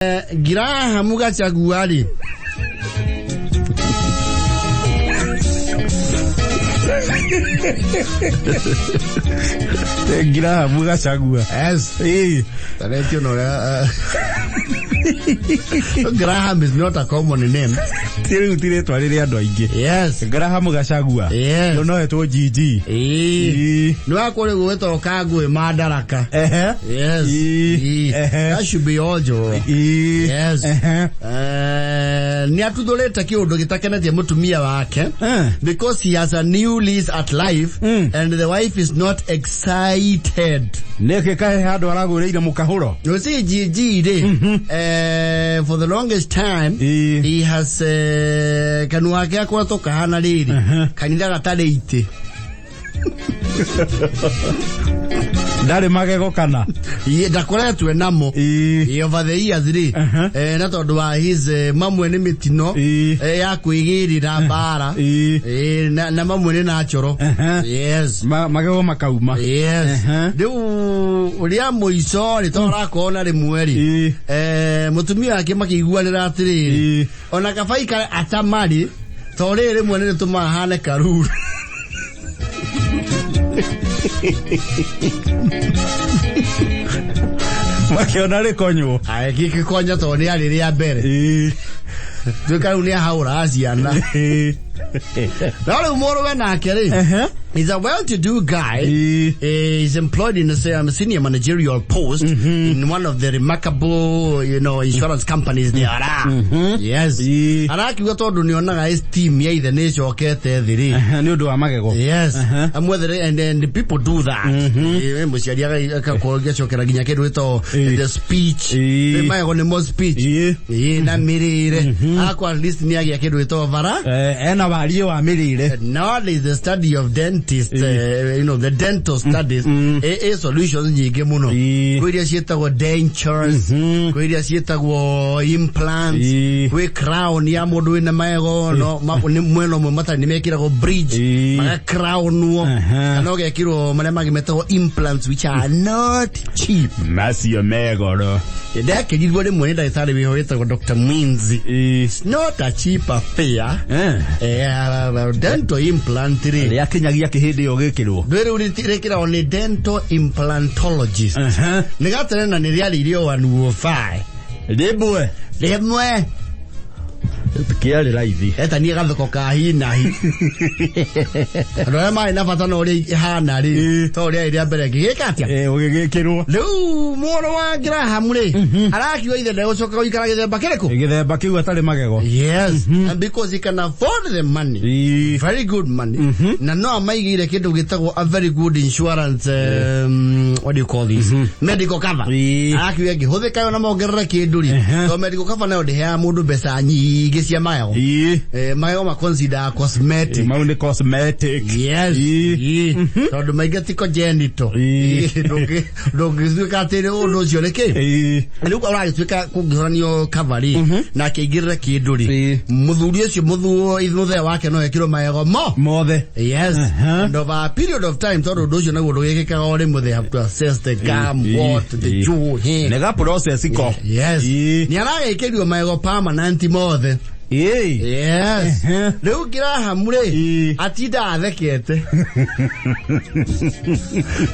grahama gachagua ali. Grahama gachagua. Yes. Hey. That you know. Graham is not a common name. Yes. Grahama gachagua. Yes. You know it was GG. No, I call it with Okago Madaraka. Yes. That should be all Joe. Yes. Niatudoleta kiodo kitakana je mutumia wake because he has a new lease at life and the wife is not excited. Neke kai hado aragureira mukahuro. You see GG for the longest time he has kanuake yako toka hana lili kanida gatale ite. Dare magego kana ndakoretwe namo over the years na tondu wa his mamwe ni mitino ya kwigirira bara na mamwe ni nachoro. Yes, magego makauma. Yes, riu uria muico ri tora kona ri mweri mutumia wake makiguanira atiriri ona kabai ka atamari tori ri mwene tumahane karuru. Makiona rekonyo giki konya to ni ari ria mbere tuka unia haura asiana Dale moro we na kere. He's a well-to-do guy. He's employed in a senior managerial post in one of the remarkable, insurance companies there. Yes. Araki goto ni ona guys team ye the nation okete thiri. Ni odo amagego. Yes. And the people do that. Musiaria ka ko ge chokera ginya ke do the speech. The my on the speech. Na mirire. Ako at least ni agi ke do vara. Now is the study of dentist, the dental studies, solutions nyingi muno. Kwiria cietagwo dentures, kwiria cietagwo implants, kwi crown ya mundu wina maego no mweno mwe mata nimekiragwo bridge, maga crown wo. Kana ogekirwo maria magimetagwo implants which are not cheap. Masi yo mego no. Ndake jidwo de mwenda isale biho yetagwo Dr. Mwinzi. It's not a cheap affair. Dental implant ri ya kinyagia kihindi yo gikirwo ndwere urirekira on dental implantologist ni gatene na ni riari rio 105 lemwe kiari raithi eta ni gathoko ka hina hi roma ina fata no ri hana ri to ri ria mbere gigikatia ugigikirwo riu moro wa grahama ri arakiwa ithe ndego coka guikara githemba kireko githemba kiu atari magego. Yes. And because he can afford the money, very good money, na no amaigire kindu gitagwo a very good insurance what do you call this, medical cover. Arakiwa gihuthika yo na mongerera kindu ri to medical cover na ode ha mundu besa nyingi cia mayo mayo ma consider cosmetic maunde cosmetic. Yes. Tondu maigati ko genito dogi zuka tere odo cioleke riu ora tuika kugiranio cover na keigirira kindu ri muthuri ucio muthuo ithuthe wake no ekiro maego mothe. Yes. And over a period of time tondu ndu ucio naguo ndugikikaga ori mu they have to assess the gum what the jaw here nega process iko. Yes. Ni aragekirio maego permanent mothe. Yes. Riu grahama ri atida athekete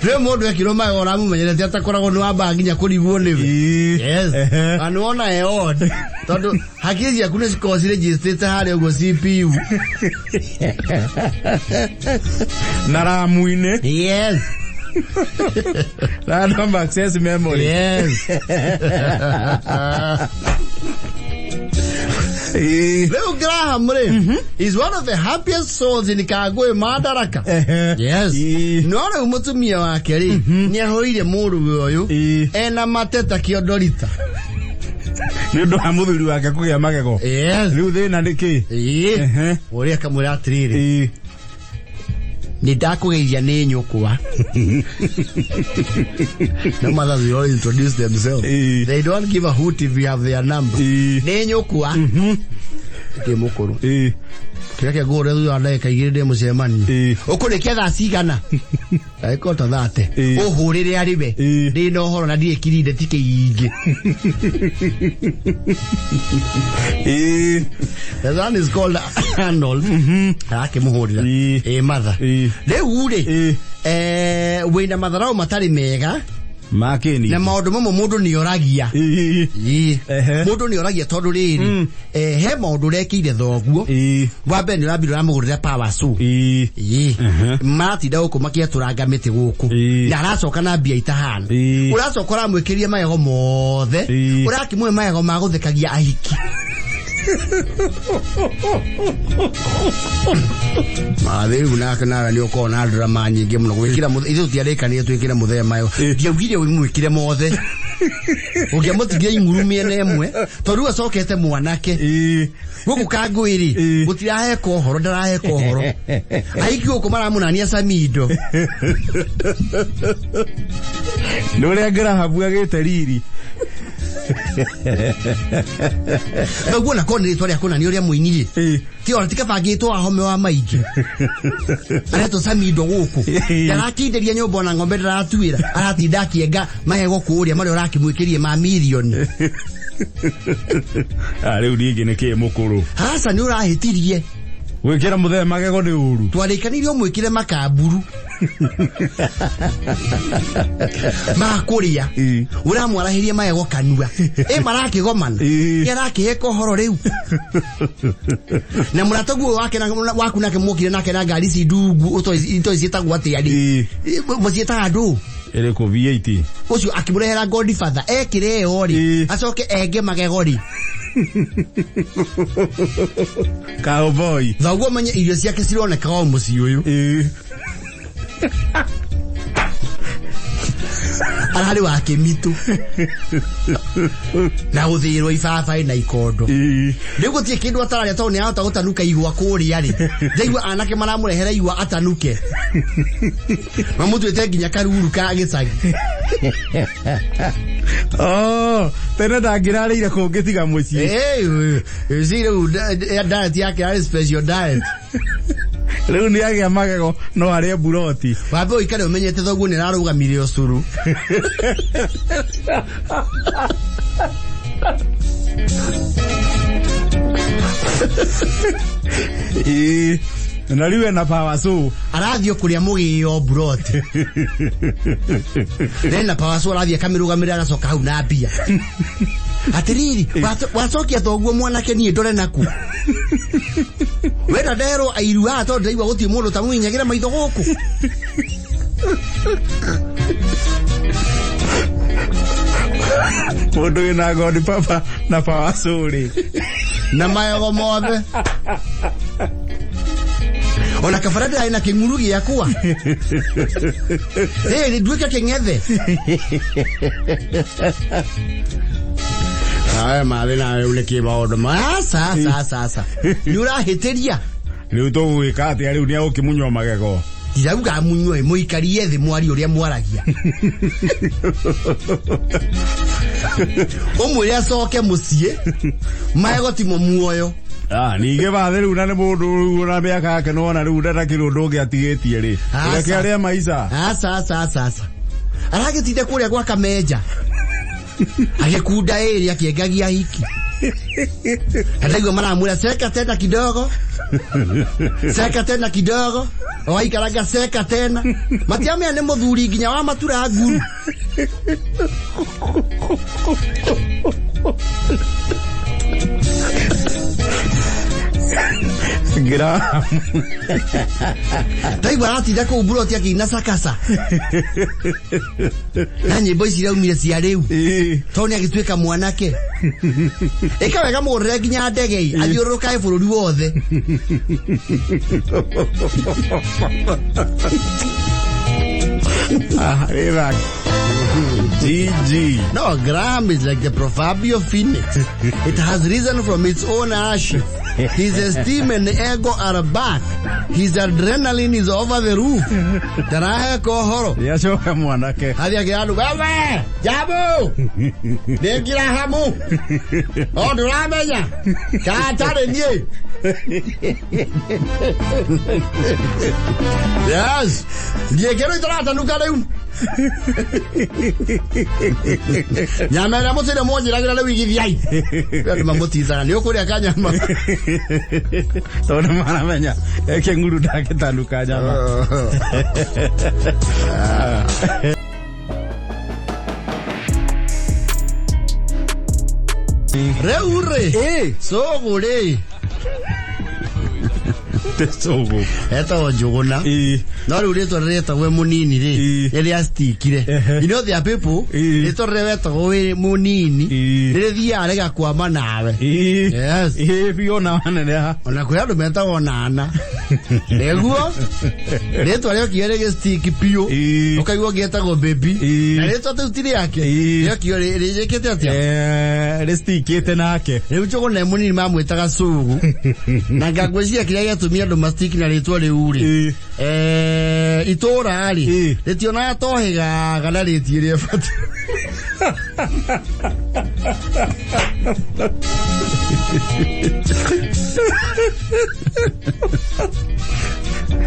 riu mundu ekiro maego ramumenyerete atakoragwo ni wamba nginya kurigwo niwe. Yes. Anuona odd tondu hakiri yaku ni cause registered hari ugo CPU na ramuine. Yes. Random access memory. Yes. Leo Grahama is one of the happiest souls in Kagwe Madaraka. Yes. Nora umutumia wake ri ni ahoire muru uyu ena mateta kiodorita ni ndo amuthuri wake kugia magego. Yes. Riu thina ndiki uria kamura atiriri ni ndakugeithia ni nyukwa. No matter they all introduce themselves. They don't give a hoot if you have their number. Ni nyukwa. ke mukuru kira gore thu anda kaigire de mucemani ukurekia tha cigana aiko ta thate uhurire aribe ndi no horo na ndie kirinde tike ingi that one is called Arnold ake muhurira mother de ure wina matharau matari mega makeni na maundu mamwe mundu ni oragia mundu ni oragia tondu riri he maundu rekire thoguo wa mbere ni urambirwo ramugurira power so matinda guku makiaturanga miti guku na aracoka na mbia itahana uracoka ramwikirie mayego mothe urakimwe mayego ma guthekagia ahiki Matheru na ni ukona drama nyingi muno gwikira ithu tiarikanie twikira muthea mayo ndiaugire wimwikire mothe ugiamutigia ingurumie na emwe tondu acokete mwanake guku kangwiri gutirahe kohoro ndarahe kohoro aiki uko maramunania samido ndore grahama agite riri Ngona kone ritwa kona ni uria muinire ti ora tikabangitwo ahome wa maigi areto samido guku ndarakinderia nyombo na ngombe ndaratuira aratinda kienga mahego kuria mari urakimwikirie ma million riu ningi niki mukuru hasa ni urahitirie wikira muthea magego ni uru twarikanirio mwikire makaburu makuria uramwarahirie mayego kanua marakigomana yarakihe kohoro riu na murataguo wake na waku nake mukire nake na ngari ci ndungu utoizitagwo atia ri mucieta andu ere ko VAT ucio akimurehera godfather ekire ori acoke enge magego ri cowboy thaguo menye irio ciake cironeka o muci uyu arari wake mitu na uthirwo ifafa na ikondo ndigo tie kindu atararia to ni ahota gutanuka igwa kuria ri ndaigwa anake maramurehera igwa atanuke mamutu etenginya karuru ka gicagi tena ndangirarire kungitiga muci zero diet yake ari special diet riu ni agia magego no aria buroti wambe ikare umenyete thoguo ni rarugamire ocuru na riu na power so arathio kuria mugio buroti na power so arathia kamirugamire agacoka hau na mbia atiriri wacokia thoguo mwanake nie ndore naku wena ndero airu ato ndaigwa guti mundu tamwinyagira maitho guku mundu ina godi papa na power so ri na mayego mothe ona kafarada haina kinguru giakua ni duika kengethe mathi na uleke maundu sasa ni urahitiria riu tugwika atia riu ni agukimunywa magego irauga munywe muikarie thi mwari uria mwaragia umwire acoke mucie magego timo muoyo nige bathe riu na ni mundu una miaka yake no na riu ndata kirundu giatigitie ri reke aria maisa sasa aragitinde kuria gwa kameja agekunda eri akiengagia hiki ndaigwa maramwira seka tena kidogo waikaraga seka tena matiamea ni muthuri nginya wa matura nguru grahama ndaigwa aratinda kuu buroti akina sakasa na nyimbo ici iraumire cia riu to ni agituika mwanake ikawega mugurire nginya ndegei athiururukae bururi wothe GG. No, grahama is like the proverbial phoenix. It has risen from its own ashes. His esteem and ego are back. His adrenaline is over the roof. Tarahe kohoro. Yashoka mwanake. Hadi akiadu, wewe, jabu, dekira hamu. Duramenya, katare nye. Yes. Ndiye kero itarata nukale un. Nyamera mutire moja lagira le wiki vyai. Ndio mamutiza ni okuri akanyama. Tona mara menya ekenguru dake tanuka nyama. Reure. So gure. Tesogo. Eto Njuguna. No rureto reta we munini ri. Ele astikire. You know there are people eto reto we munini. Ele dia arega kwama nawe. Yes. Biona wanene ha. Ona kuya ndo meta onana. Neguo. Reto arega kiere stick pio. Okaiwo geta go baby. Na reto tutiri yake. Yo kiore reje kete atia. Re stick ete nake. Ebucho na munini mamwetaga cugu. Na ngagwezia kiria yatumia domestic na ritwa riuri itora ari ritiona tohiga gana ritiire fatu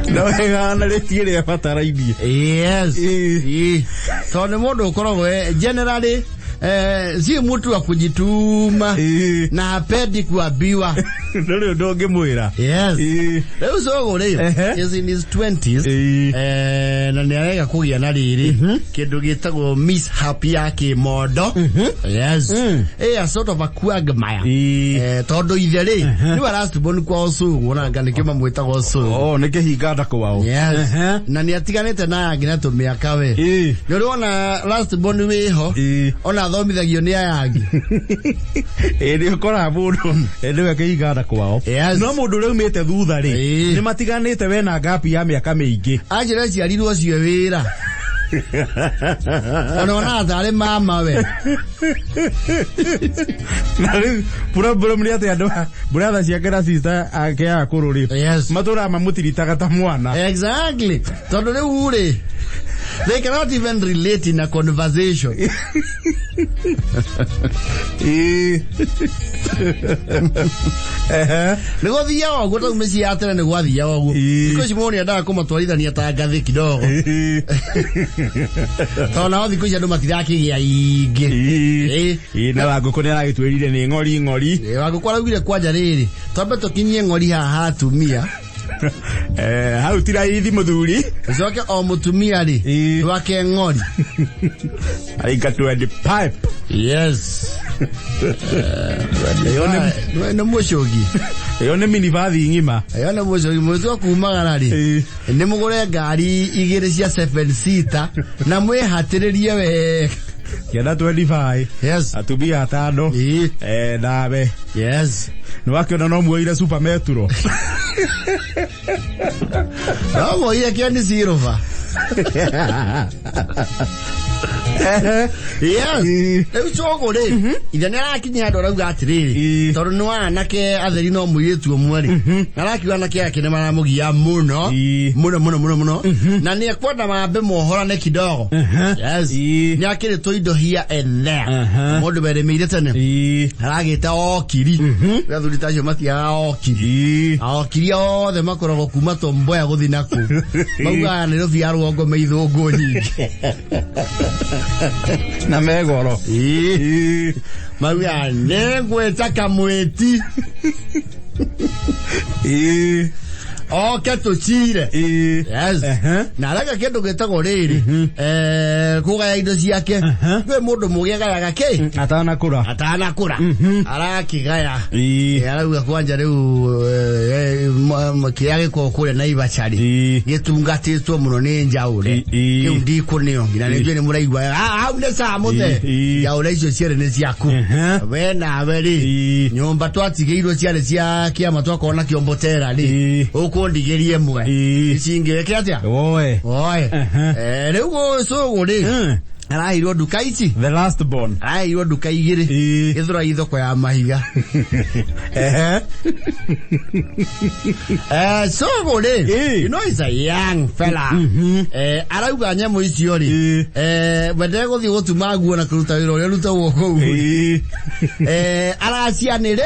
no hegana ritiire fataraidi. Yes. So ne modo korogwe generally si mtu wa kujituma na hapendi kuambiwa. Ndio doge mwira. Yes. Leo so is in his 20s. Na niarega kugia na riri kindu gitagwo mishap yake modo. Yes. A sort of a quagmire. Todo ithere ni last born kwa osu ona ngani kima mwita osu. Oh nike higada kwao. Yes. Na ni atiganete na ngina to miaka we. Ndio ona last born we ho. Ona thomithagio ni ayangi. Ndio kora mundu ndio akihigada kwao. No mundu reu mete thutha ri ni matiganite we na gapi ya miaka mingi. Ajira ciarirwo cio wira. Ona thare mama we. Na problem ni ate andu brother ciake na sister ake akuru ri. Matura mamutiritaga ta mwana. Exactly. Tondu riu uri they cannot even relate in a conversation. Nego thia wa gota umesi atena nego athia wa because moni ada ko matwarithania ta ngathi kidogo. Tona othi kuja ndo matiraki gia ingi. Na waguko ni aragitwirire ni ngori. Waguko aragire kwanja riri. Tombe tokinyie ngori haha atumia. Hau tira ithi muthuri zoke o mutumia ri wake ngori aika 25. Yes. No mushogi yone minivathi ngima yone mushogi mwezo kumagara ri ni mugure ngari igire cia 7 seater na mwehatiririe we Kienda 25. Yes. Atubia atano. Nabe. Yes. Nwakiona no muoire super metro. No muoire kiani silver. Yes. Ebichoko le. Idana akinya adora ugatiriri. Toru no anake atheri no muyetu omwari. Naraki anake yake ne mara mugia muno. Muno. Na ni ekwenda mabe mohora ne kidogo. Yes. Ni akire to ido here and there. Modu bere mirete ne. Aragita okiri. Gathurita cio matia okiri. Okiri o the makoro kuma tomboya guthinaku. Mauga ne ro fiaru ngo meithungu nyingi. Na megoro. Mauga negweta kamweti. Okay, to chire. Yes. Na laga kendo getago riri. Kuga indo ciake. We mundu mugiega yaga ke. Atana kura. Arakigaya. Arauga kwanja riu makiage ko kure na ibachari. Gitungatitwo muno ni njaure. Kiu ndikunio. Ngina nje ni muraigwa. Au ne sa muthe. Njaure icio ciere ni ciaku. We na beri. Nyumba twatigeirwo ciare cia kiama twakona kiombotera ri. Ndigerie mwe icinge kete atia oe reu go so guri Arairwo duka ici. The last born. Arairwo duka igiri. Ithura ithoko ya mahiga. So good. You know he's a young fella. Arauga nyamo icio ri. Wende guthi gutuma nguo na kuruta wira uria ruta woko. Aracianire.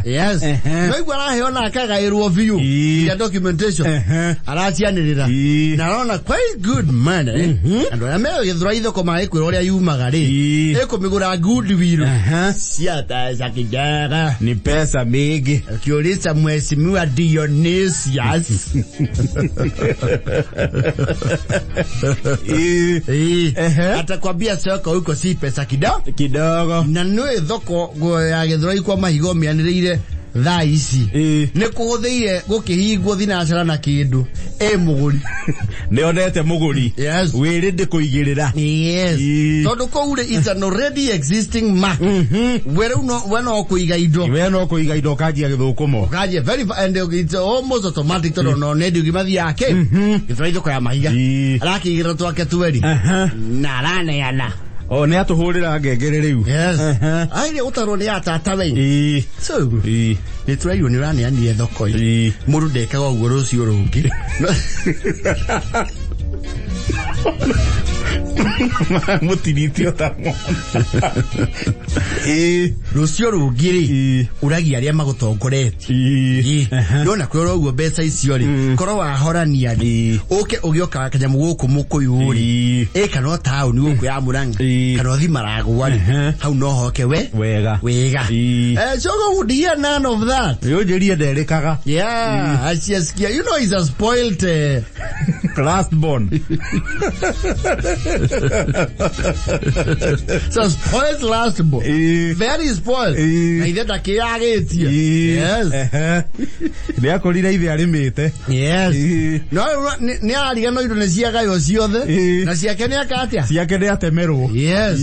Yes. No igwa raheo na akagairwo view. Ya documentation. Aracianirira. Na rona quite good man. And I may ithura ithoko mai kwira uria yumaga ri. Ekumigura good wheel. Siata za kijana. Ni pesa mingi. Kiolisa mheshimiwa Dionysius. Atakwambia soko huko si pesa kidogo. Na nwe thoko ya githura ikwa mahigo mianirire thaa ici ne kuhuthiire gukihingwo thinacara na kindu muguri ne onete muguri wiri ndi kuigirira tondu koure is an already existing mark we no kuiga indo kajia githukumo kajia very and it's almost automatic tondu no ne ndigima yake githura ithoko ya mahiga arakigira twake tweri na rane yana ne atuhurira ngengere riu aire utarwo ni atata we so ni turayo ni rani ani thoko muru ndekaga uguo rucio rungi mutinitio ta rucio rungiri uragia aria magutongoretie ndona kwero uguo mbeca icio ri koro wahorania ri uke ugioka kanyamu guku mukuyu ri kana tauni guku ya Murang'a kana thi Maragwa ri hau no hoke wega so would hear none of that yo jerie nderekaga asiaskia you know he's a spoiled last born. So spoiled last born. Very spoiled. Na ithe ndakiagetie. Yes. Ni akorire ithe arimite. Yes. No ni ariga no indo ne ciagayo ciothe na ciake ni akatia. Ciake ni atemerwo. Yes.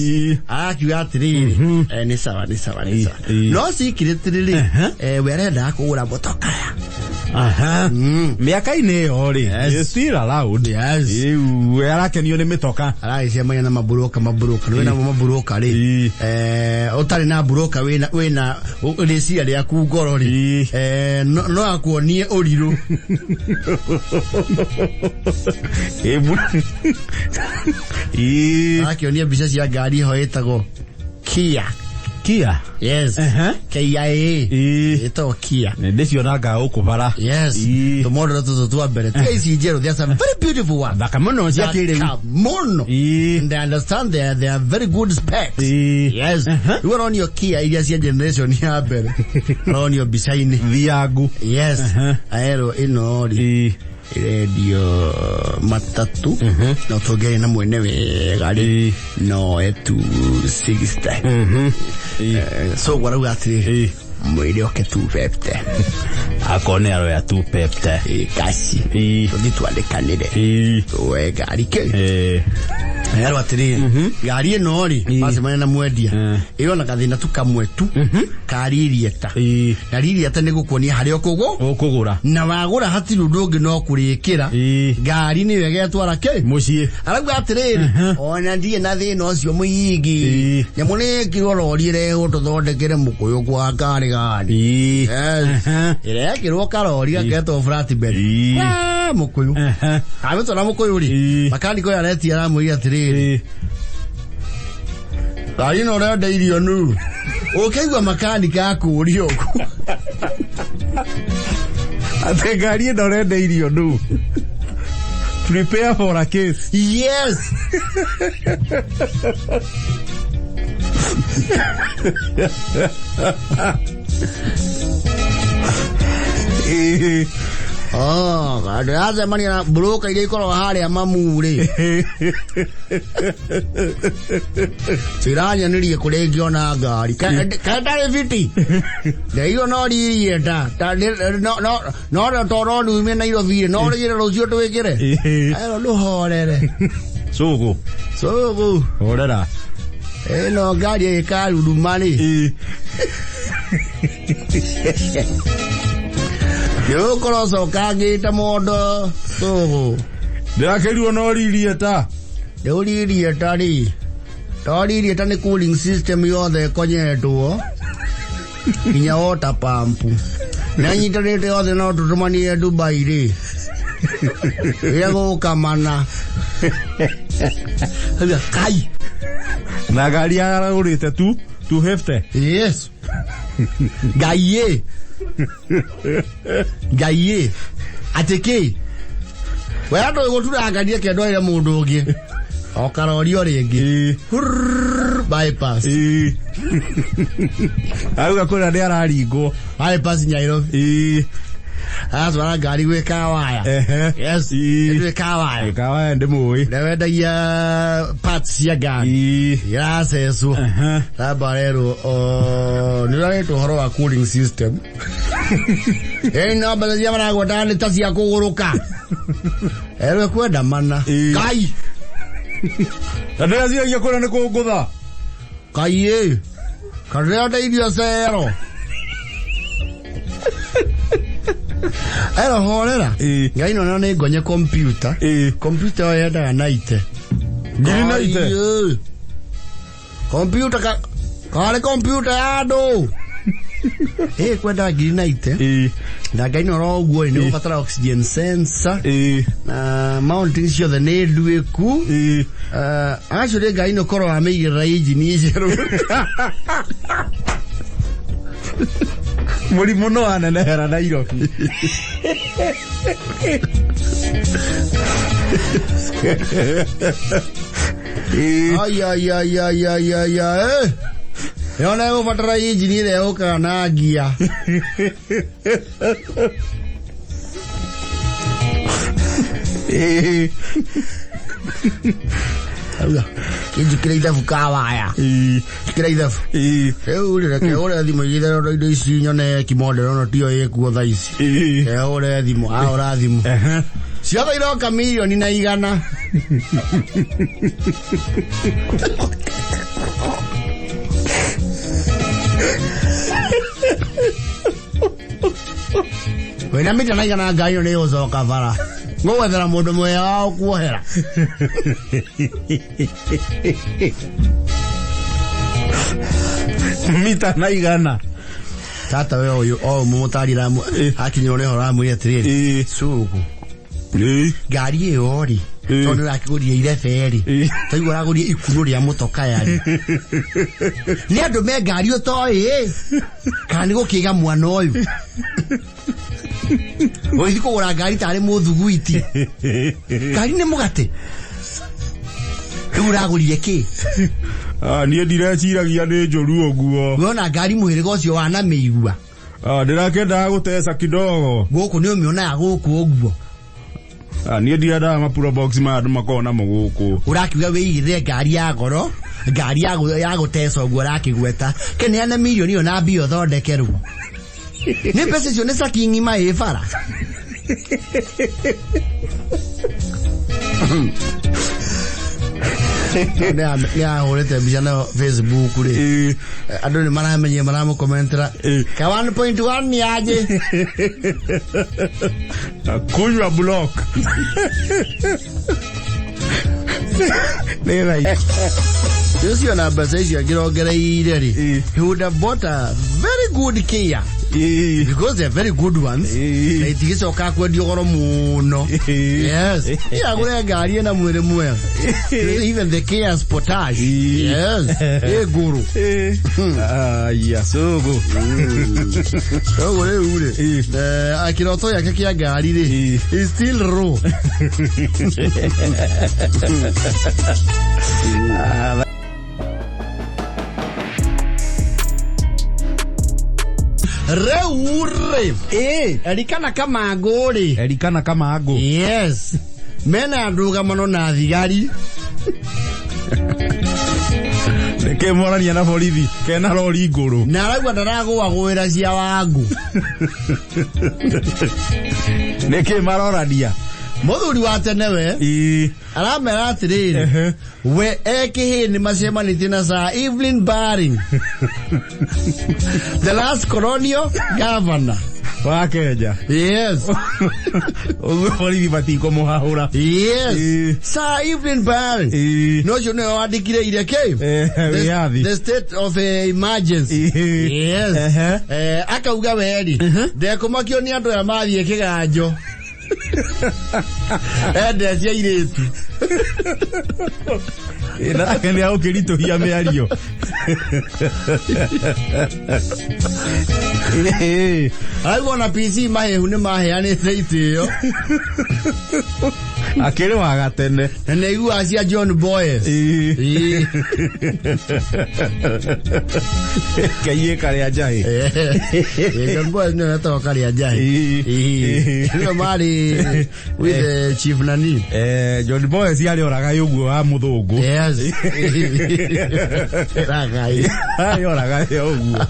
Akiuga atiriri. Ni sawa. No sikiritiriri. We arenda kugura motokaya. Miaka-ini yo ri still allowed. We arakenio ni mitoka araicemania na maburoka wena maburoka ri utari na buroka wena risia ria ku ngoro ri no akuonie uriru akionie mbica cia ngari ho itago Kia. Yes. Kia. Ito Kia. Ndesio na ga ukubara. Yes. Tomorrow to abere. Tezi jero, they are very beautiful one. Bakamono cia kire. Mono. And they understand they are very good specs. Yes. You are on your Kia iria cia generation ya abere. On your bisaini viagu. Yes. Aero inori. Radio matatu na togere na mwenewe gari no etu 60 so wara atiri mwire oke 250 akone aro ya 250 kasi nditwandekanire we gari ke yaro atiri gari no ri pasemana na mwendia iyo na kathina tukamwetu karirieta na ririeta ni gukuonia hari okugura na wagura hatiru ndungi no kurikira gari ni wege twara ke mucie arauga atiri ona ndie na thina ucio muingi nyamuniki ororire ututhondekere mukuyu kwa gari ire yakirwo karori gaketo flatbed mukuyu abito na mukuyu ri makaniko yareti aramuria atiri gari no renda irio nu ukaigwa makanika akuria oku ate gari no renda irio nu prepare for a case. Yes. Oh, ada mani na broka ile iko hali ya mamure. Siranya niliye kulegio na gari. Kata viti. Ndio no rieta. No toro lume na iro vile. No ile rozio to wekere. Ayo lo horere. Sugu. Orera. No gari e karu dumani. Yo koroso kagita modo so ndakeriwo no ririeta Deuri tadi. Tadi tani cooling system yothe konyetwo. Inya water pump. Nanyi tani yothe no tutumani ya Dubai ri. Yago kamana. Kai. Na gari ya urite tu 250. Yes. Gaye. Gaye. Ateke. Wea to go tura agadia ke do ya mundu ngi. O karori ori ngi. Bypass. Auga kura ndi araringo. Bypass nyairo. Azwa gari we kawaya. Yes. We kawaya. Kawaya ndimui. Ndewenda ya parts ya gari. Yes eso. Tabarero nilale to horo wa cooling system. No bale ya mara godane tasi ya kuguruka. Ero kwenda mana. Kai. Tadea zia ya kona ne kugutha. Kai. Karea da idio zero. Ero horera. Ngai no ne gonye computer. Computer ya da naite. Giri naite. Computer kale computer ado. Kwenda giri naite. Na ngai no ro guo ni ubatara oxygen sensor. Mounting sio the ne dueku. Actually ngai no koro ameigira engine zero. Muri muno ananehera Nairobi. Ay. Yona yo patara engine le o kana gia. Auga. Kinji kreida fukawa ya. Kreida. Ore di mo yida ro do isi nyone ki mode no tio ye ku tha isi. Ore di mo ora di mo. Cia iro kamilioni na igana. Wena mita na igana gayo ne ozo kavara. Ngo wethera mundu mwe wa kuohera. Mita na igana. Tata we oyo mumutari ra akinyiro ne hora mu yetriri. Sugu. Gari e ori. Tono akigurie ire feri. Taigora gurie ikuru ria mutoka yari. Ni andu me gari utoi Kani gukiga mwana uyu. Oithi kugura ngari tari muthuguiti. Ngari ni mugate. Uragurire ki? Nie ndireciiragia ni njoru oguo. Wona ngari muhiriga ucio wana meigua. Ndirakenda gutesa kidogo. Guku ni umiona ya guku oguo. Nie ndirenda mapuro box ma andu makona muguku. Urakiuga weigire ngari ya goro, ngari ya gutesa oguo rakigweta. Kene ana milioni ona bio thondekeru. Ni pesa cio ni sakingi mai fara. Ne ahorete bijana Facebook ri. Ando ni maramenye maramo commentera. Ka 1.1 ni aje. Kunywa block. Ne right. This is na basation ya girogere iri. He would have bought a very good Kia. Because they're very good ones. They think so kakwedio goro muno. Yes. Yeah, gure gari na mwere mwe. Even the Kia Sportage. Yes. Guru. Yeah, so go. So ure. Akiroto ya Kia gari ri. Is still raw. Reure. Erikana kama agori. Erikana kama ago. Yes. Mena anduga mano na thigari. Ke morania na borithi. Ke na rori iguru. Na aragwa ndarago agwira cia wangu. Neke marorania. Muthuri wa tene we. Aramera atiriri. We ekihi ni macemanitie na Sir Evelyn Baring. The last colonial governor. wa Kenya. Yes. Ugo borithi batiko muhahura. Yes. Sa Evelyn Barry. No you know adikire ireke. The state of emergency. Yes. Akauga weri. Ndekomakio ni andu ya mathie kiganjo. Ende cia iritu. Ina kene au kirito hia meario. I want a PC mahehu ni maheanite itio. Akere wa gatene. Ene igu acia John Boyes. Kaye kare ajahi. John Boyes no nato kare ajahi. Ni mali with Chief Nani. John Boyes yali oraga yugo wa muthungu. Yes. Ragai. Ai oraga yugo.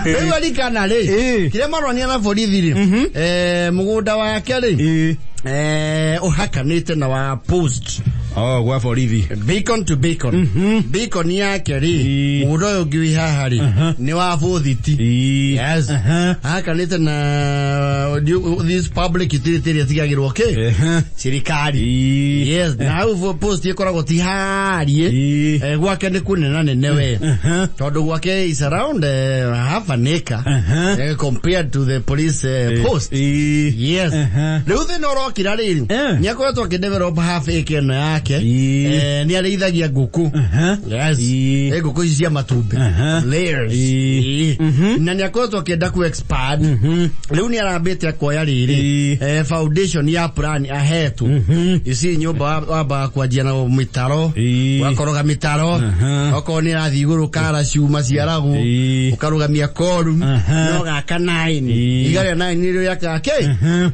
Ewa likana le. Kile marwania na borithi ri. Mugunda wake ri. Uhakanite na wa post. Oh, gwa borithi. Beacon to beacon. Beacon yake ri. Mudo gwi hahari. Ni wa bothiti. Yes. Hakanite na this public utility yatigagirwo okay. Thirikari. Yes. Na u post yekoragwo ti hari. Gwake ni kunena nenewe. Tondu gwake is around half an acre compared to the police post. Yes. Riu thino rokira riri. Ni akoretwo akidevelop half acre no yake. Ni areithagia nguku. Yes. Nguku cia matumbi. Layers. Na ni akoretwo akienda ku expand. Riu ni arambite akoya riri. Foundation ya plan ahetu. Isi nyumba waba kwanjia na mitaro. Wakoroga mitaro. Oko ni rathi iguru kara ciuma ciaragu. Ukarugamia korum. No gaka 9. Igare 9 ni yaka ke.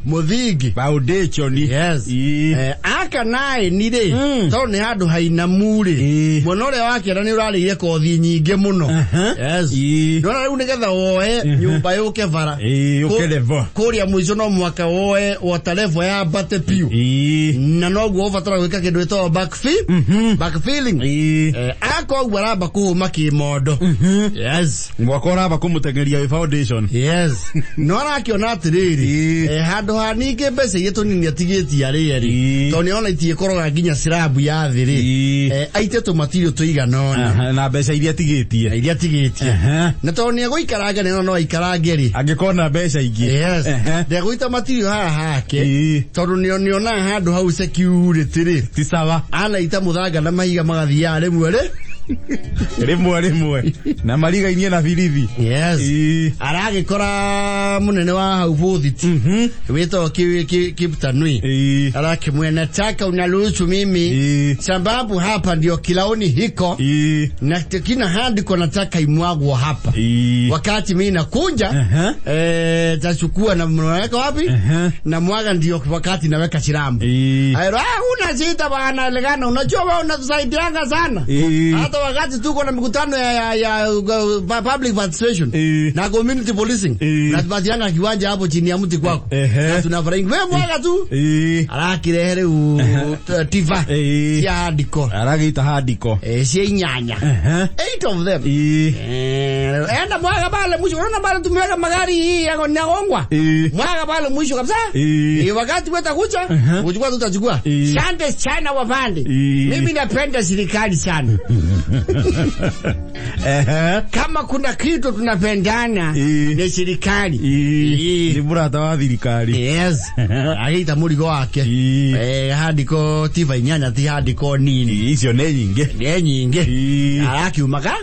Muthingi. Foundation. Yes. Aka 9 ni ri. To ni handu haina muri. Mwana ule wake ni urarire kothi nyinge muno. Yes. No na riu nigetha woe nyumba yuke vara. Yuke level. Kuria mwizo no mwaka woe water level ya bate piu. Na no gwo fatara gwika kindu ito backfilling. Ako gwaraba kuhuma kimodo. Yes. Mwakora bakumutengeria foundation. Yes. No arakiona atiriri. Handu hanike mbese yetu nini atigiti ari. To ni ona itie koroga nginya slab ya thiri. Aite to material tuiganona. Na mbesa iria tigitie. Na to ni guikaranga no ikarange ri. Angikona mbesa ingi. Yes. De guita material hake. To ni ona handu hau security ri. Ti sawa. Ana ita muthanga na mahiga magathia rimwe ri. Rimwe na mariga inie na birithi. Yes. Aragikora munene wa hau bothiti. Wito Kiptanui. Arakimwena taka unaruhusu mimi. Sababu hapa ndio kilaoni hiko. Na kina handi kwa nataka imwagwa hapa. Wakati mimi nakunja tachukua na mweka wapi? Na mwaga ndio wakati naweka chirambu. Ayo una sita bana legana unajua wewe unatusaidianga sana. Hata wakati tuko na mikutano ya public participation na community policing na tupatiana kiwanja hapo chini ya mti kwako na tunafurahi wewe mwaga tu arakirehere tifa ya hardcore aragiita hardcore cia inyanya 8 of them enda mwaga pale mwisho unaona pale tumeweka magari hii ya ngongwa mwaga pale mwisho kabisa wakati watakuja uchukua tutachukua shande China wapande mimi napenda serikali sana. Kama kuna kitu tunapendana ni serikali. Ni burata wa thirikari. Yes. Aita murigo wake. Handiko tifa inyanya ti handiko nini. Icio ne nyinge.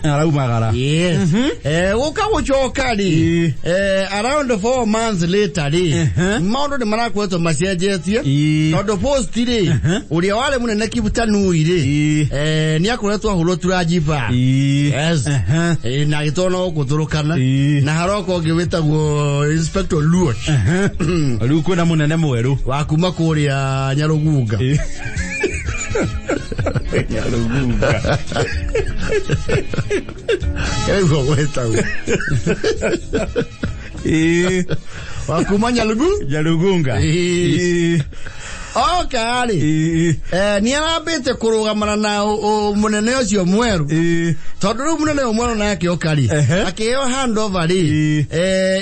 Araumagara. Yes. Ukagucoka ri. Around 4 months later ri. Maundu ni marakweto macenjetie. Tondu post ri. Uria wale munene Kiptanui ri. Ni akoretwo ahuro turajiba. Yes. Na gitono guturukana. Na haroko ngewetagwo Inspector Luoch. Riu kwina munene mweru wa kuma kuria Nyarugunga. Nyarugunga. Ego wetagwo. Wa kuma Nyarugunga. kari ni arambite kurugamana na munene ucio mweru tondu munene mweru nake okari akiheo handover ri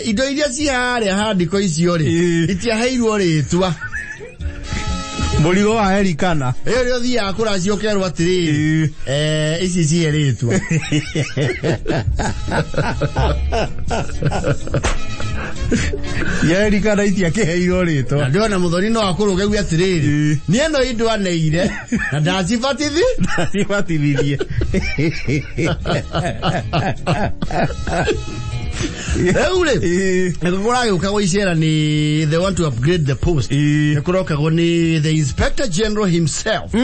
indo iria ciare handiko icio ri itiaheirwo ritwa Murigo wa Erikana. Rio thia kuracio kerwa atiri ici cieritwa. Ya Erikana itia keheirwo ritwa. Ndiona muthoni no akuruge gwi atiri. Ni eno indo aneire na ndacibatithirie. Eule nekora yuka goicera ni they want to upgrade the post nekoroka go ni the inspector general himself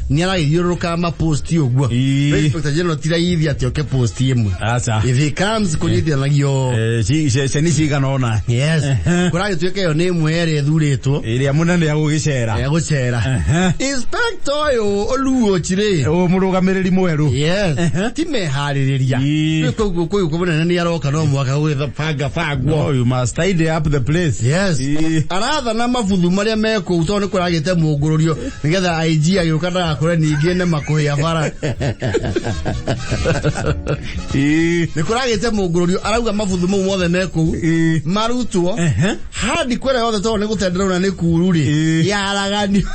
ni ara yiruka ma post yoguo inspector general tira yithi atioke post imwe acha if he comes kunyithia nagio se ni ciga nona yes kora yutuke yo ni mwere thuritwo iria munene ya gugicera inspector yo oluo chire o murugamiriri mweru yes ti mehaririria ko munene ni aroka no mwaka Oh, you must tidy up the place. Yes. Aratha na mabuthu maria meko utone kuragite mugururio nigetha IG agirukana akore ningi ne makoya bara. Ni kuragite mugururio arauga mabuthu mau mothe meko marutwo hadi kwera yothe to ni gutendera una ni kururi yaragani.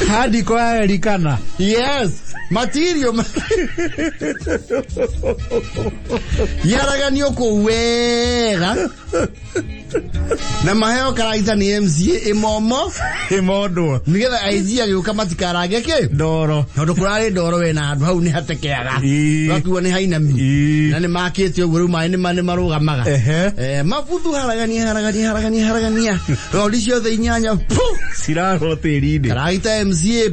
Hadi kwa Erikana. Yes. Material. Yaraganio ko wega. Na maheo karaita ni MCA imodo. Nigetha IG agiuka matikarage ke ndoro. Tondu kurari ndoro we na andu hau ni hatekeaga. Bakuwa ni haina mi. Na ni makete ugu ru mai ni mane marugamaga. Mabuthu haragania. Rodi ciothe inyanya. Sirago tirinde. Karaita MCA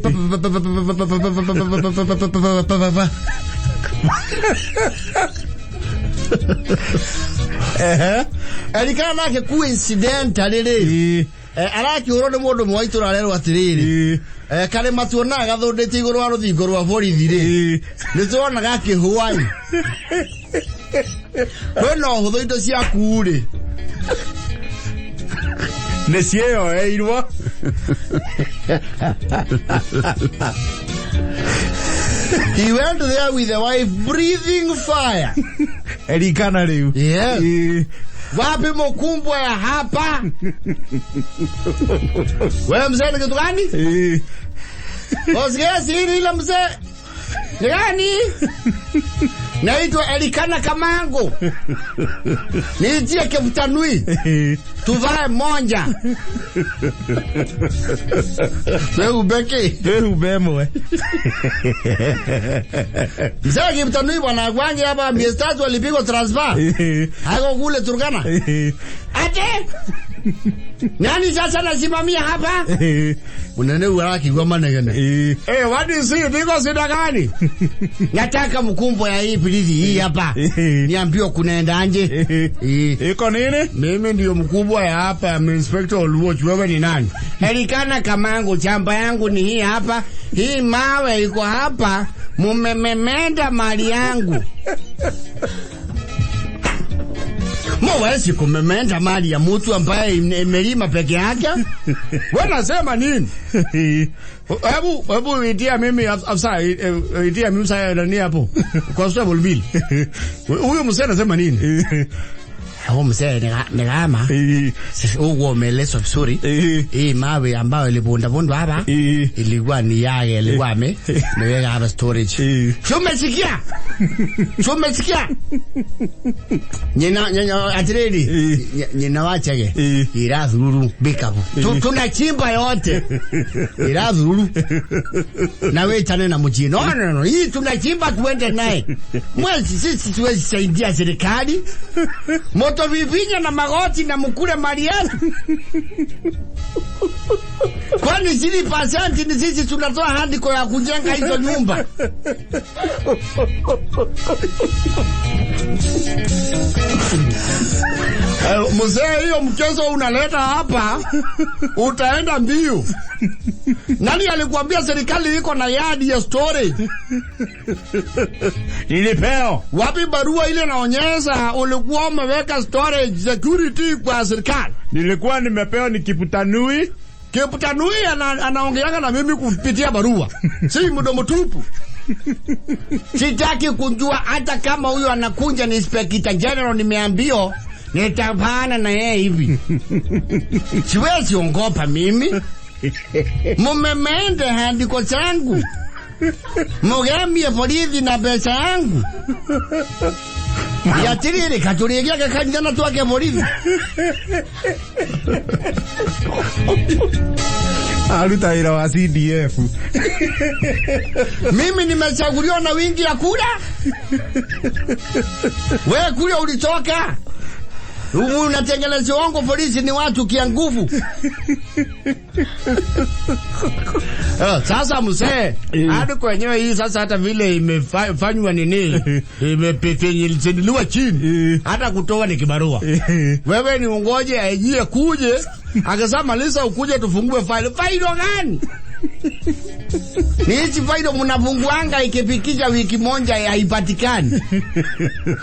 Erikana ke coincidentally ri araki urone mundu mwaitura rero atiriri kare matuona gathondete iguru wa ruthingo rwa borithi ri nituona gaki huai no hutho indo cia kuuri nesio eirwa he went there with the wife breathing fire. Erikana leo. Yes. Wapi mkumbwa ya hapa? Wewe mzee ni kitu gani? Osikia siri ila mzee. Ni gani? Naitwa Erikana Kamango. Niitie kefutanui. Tuvae monja. Wewe beki. Wewe bemwe. Mzee kefutanui bwana gwange hapa miezi 3 alipigwa transfer. Haiko kule Turkana. Ate? Nani sasa nasimamia hapa? Munene uraki kwa manegene. What do you see? Niko sida gani? Nataka mkumbo ya hii pilisi hii hapa. Niambiwa kunaenda anje. Iko nini? Mimi ndio mkubwa ya hapa ya Inspector Oluoch. Wewe ni nani? Erikana Kamango, chamba yangu ni hii hapa. Hii mawe iko hapa. Mumememenda mali yangu. Mwezi kumemenda mali ya mtu ambaye imelima peke yake. Wewe unasema nini? Hebu itia mimi afisa itia mimi sasa ndani hapo. Constable Bill. Huyo mzee anasema nini? Hao mzee ni gama. Ugo umeleso vizuri. Mawe ambayo ilibonda hapa ilikuwa ni yake ilikuwa nimeweka hapa storage. Shumesikia? Nyina atredi. Nyina wachege. Irazuru bikabu. Tunachimba yote. Irazuru. Na wewe tane na mjini. No. Hii tunachimba tuende naye. Mwezi sisi tuwezi saidia serikali. Moto vivinya na magoti na mkule mali yetu. Kwani 3% ni sisi tunatoa handiko ya kujenga hizo nyumba. Mzee hiyo mchezo unaleta hapa utaenda mbio. Nani alikuambia serikali iko na yard ya storage? Nilipeo. Wapi barua ile naonyesha ulikuwa umeweka storage security kwa serikali? Nilikuwa nimepewa nikiputanui. Kiputanui anaongeanga na mimi kupitia barua. Si mdomo tupu. Sitaki kujua hata kama huyo anakunja ni Inspector General nimeambio nitapana na yeye hivi. Siwezi ongopa mimi. Mumemende handiko zangu. Mugemie polisi na pesa yangu. Ya tiriri katurigia kakanjana tuwake polisi. Alutaira wa CDF. Mimi nimechaguliwa na wingi ya kura. Wewe kule ulitoka. Unatengeneza wangu polisi ni watu kia nguvu. Sasa msee, hadi kwenyewe hii sasa hata vile imefanywa nini, imepefenyiliwa chini, hata kutoa ni kibarua. Wewe ni ungoje aijie kuje, akasema Lisa ukuje tufungue file. File gani? Ni hizi file mnafunguanga ikipikisha wiki moja haipatikani.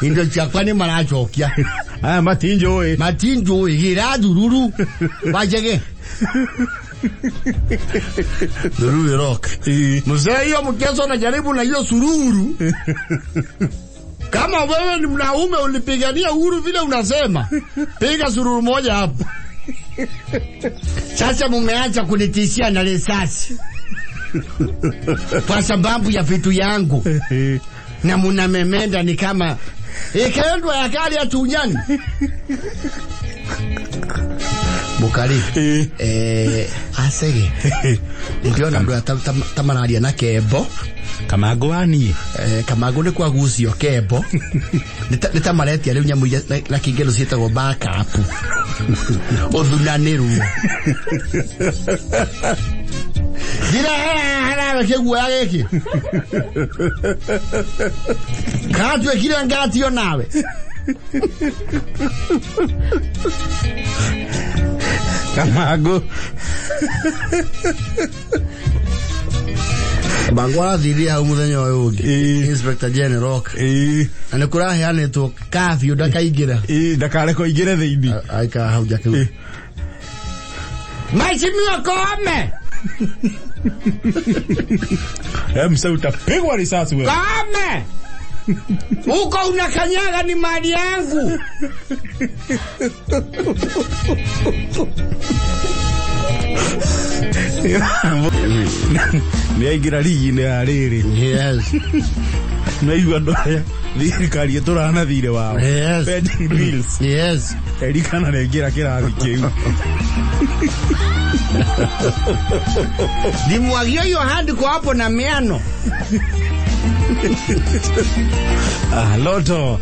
Ndio chakwani marachokia. Matinjo gira dururu. Bajege. Dururu rock. Mzee hiyo mkeso na jaribu na hiyo sururu. Kama wewe ni mwanaume ulipigania uhuru vile unasema, piga sururu moja hapo. Sasa mumeacha kunitishia na risasi. Kwa sababu ya vitu yangu. Na munamemenda ni kama ikendwa ya kali ya tunyani. Bukari. Asege. Ndio na ndo tamararia na kebo. Kamagwani. Kamago ni kwa gusio kebo. Nitamareti ale nyamu na kigelo sitagwo backup. Othunaniru. Dira hana kegwa yake. Katwe kile ngati yo nawe. Kamago. Bangwa dhiria umuthenya uyugi. Inspector General. Anakura hane to kafio dakaigira. Dakare ko igire thiini. Aika hauja kiu. Maishimi wakome. Msa utapigwa risasi wewe. Kame. Uko unakanyaga ni mali yangu. Niaigira ligi ya riri. Yes. Naigua ndoya. Thirikari eturana thire wao. Yes. Pending bills. Yes. Erikana nengira kirathi kiu. Dimwagio hiyo hadi kwa hapo na miano. Loto.